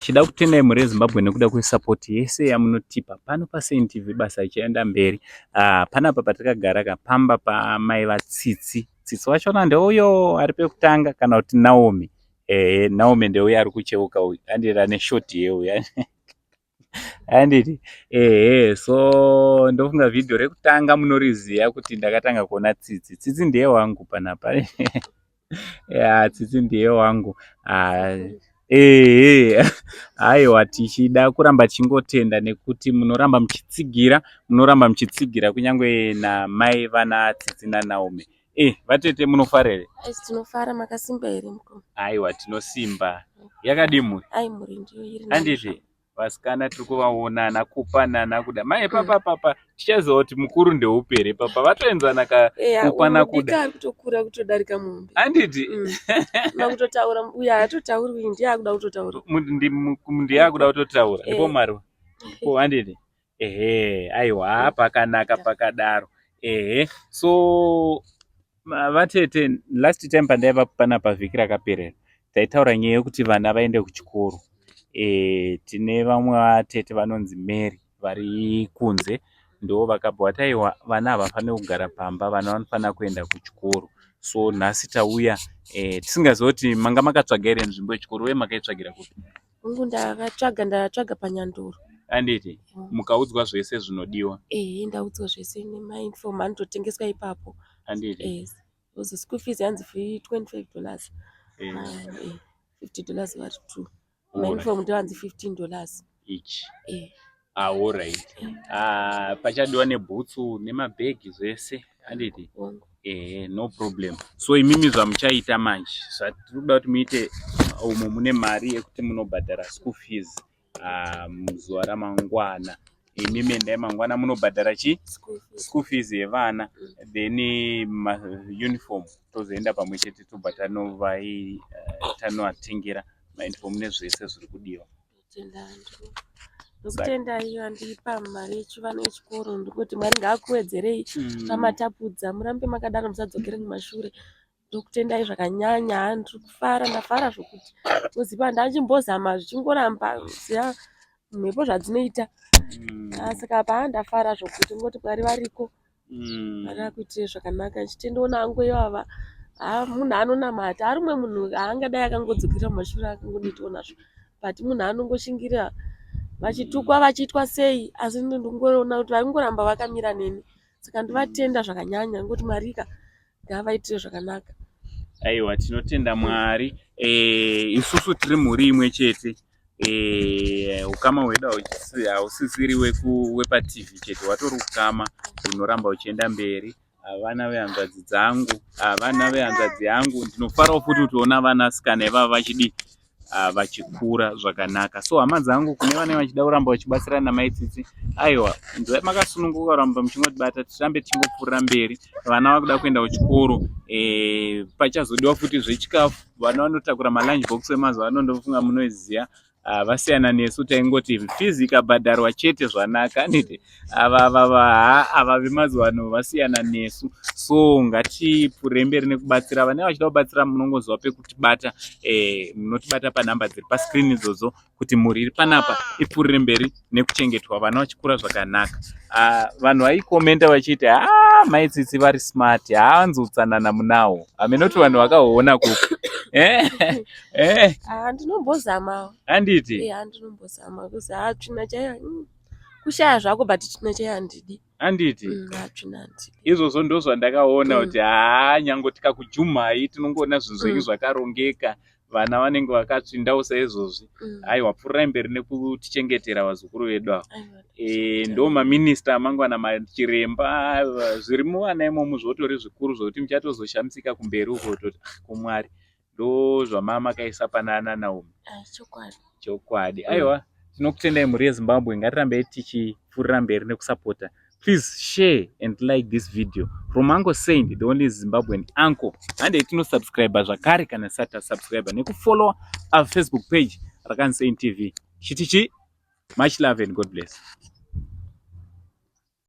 Chida kutendai muri Zimbabwe nekuda kwesupport yese yamunotipa pano paSaint TV basa ichienda mberi. Panapa patakagara kapamba paMai Tsitsi. Tsitsi wachona ndeuyo ari pekutanga kana kuti Naomi. Naomi ndeuyo ari kucheuka uyu. Andira neshoti yeuyu. Anditi so ndofunga video rekutanga munoriziya kuti ndakatanga kuona Tsitsi. Tsitsi ndiye wangu panapa. Tsitsi ndiye wangu. Aiwa tichida kuramba chingotenda nekuti munoramba muchitsigira kunyangwe namai vana Tsitsi naNaomi. Vatete munofarere? Tinofara, makasimba here mukoma? Aiwa tinosimba. Yakadi muri? Muri ndiyo iri. Anditi vasikana tiri kuvaona nakupana nakuda. Mai papa tichaziva kuti mukuru ndeupere papa vatoenzana kupana kuda. Kutokura kutodarika mombe. Anditi makutotaura uya hatotauri uyu ndiye akuda kutotaura. Ndiye akuda kutotaura. Ndipo marwa. Anditi aiwa pakanaka pakadaro. So vatete last time pandaiva panapa vhiki rakaperera taitaura nyaya yekuti vana vaende kuchikoro. Tine vamwe vatete vanonzi Mary vari kunze ndo vakabva taiwa vana havafaniri kugara pamba, vana vanofanira kuenda kuchikoro. So nhasi tauya tisingazivi kuti manga makatsvaga here nzvimbo yechikoro uye makaitsvagira kupi? Ndatsvaga paNyandoro. Anditi mukaudzwa zvese zvinodiwa? Ndaudzwa zvese nemainform anototengeswa ipapo. Anditi school fees yanzi $25. $50 vari 2. Mainiform ndowanzi $15 each. Alright. Pachadiwa nebhutsu nemabhegi zvese. Anditi no problem. So imimi zvamuchaita manje zvatirikuda kuti muite umo mune mari yekuti munobhadhara school fees muzuva ramangwana. Imimi endai mangwana munobhadhara school fees yevana then uniform tozoenda pamwe chete tobva tanovatengera mauniform nezvese zviri kudiwa. Nokutenda iyo andipa mari yechivana yechikoro ndikuti Mwari ngaakuwedzerei pamatapudza murambe makadaro musadzokere kumashure. Ndokutendai zvakanyanya ndafara zvokuti muziva ndachimbozama zvichingoramba ziya mhepo zvadzinoita. Saka ndafara zvokuti ngoti Mwari variko vakakuitire zvakanaka. Chitendoona hangu ivava munhu anonamata ari umwe munhu aangadai akangodzokera mumashure akangonditonazvo, but munhu anongoshingira vachitukwa vachiitwa sei, asi ndingoona kuti varingoramba vakamira neni. Saka ndivatenda zvakanyanya ngoti Marika ngaavaitire zvakanaka. Aiwa tinotenda Mwari. Isusu tiri mhuri imwe chete. Ukama hwedu hausisiri wepaTV chete, watori ukama unoramba uchienda mberi. Vana vehanzvadzi dzangu, vana vehanzvadzi yangu, ndinofarawo futi kutoona vanasikana ivava vachikura zvakanaka. So hama dzangu kune vane vachida kuramba vachibatsirana naMai Tsitsi, aiwa nzwai makasununguka kuramba muchingotibata, tirambe tichingopfuurira mberi. Vana vakuda kuenda kuchikoro, pachazodiwa futi zvechikafu. Vana vanotakura malunch box emazuva ano ndofunga munoiziya. Vasiyana nesu taingoti fees ikabhadharwa chete zvanaka. Ava vemazuva ano vasiyana nesu. So ngatipfuurire mberi nekubatsira. Vane vachida kubatsira munongoziva pekutibata, munotibata panhamba dziri pascreen idzodzo kuti mhuri iri panapa ipfuurire mberi nekuchengetwa, vana vachikura zvakanaka. Vanhu vaikomenta vachiti Mai Tsitsi vari smart, havanzotsanana munawo. Hamenoti vanhu vakaona kuko. Ndinombozama. Anditi ndinombozama kuzi tsvina chaiyo kushaya zvako but tsvina chaiyo handidi. Anditi tsvina handidi. Izvozvo ndo zvandakaona kuti nyange tikakujumhai tinongoona zvinhu zvenyu zvakarongeka, vana vanenge vakatsvindawo saizvozvi. Aiwa pfuurai mberi nekutichengetera vazukuru vedu ava. Ndo maminista amangwana, machiremba zviri muvana imomo zvotori zvikuru zvokuti muchatozoshamisika kumberi uko toti kuMwari ndo zvamamakaisa pana Naomi. Chokwadi. Aiwa tinokutendai mhuri yeZimbabwe, ngatirambei tichipfuurira mberi nekusapota. Please share and like this video. From Uncle Saint, the only Zimbabwean uncle. And tinosubscribe zvakare kana sata subscribe nekufollow our Facebook page Saint TV. Chitichi, much love and God bless.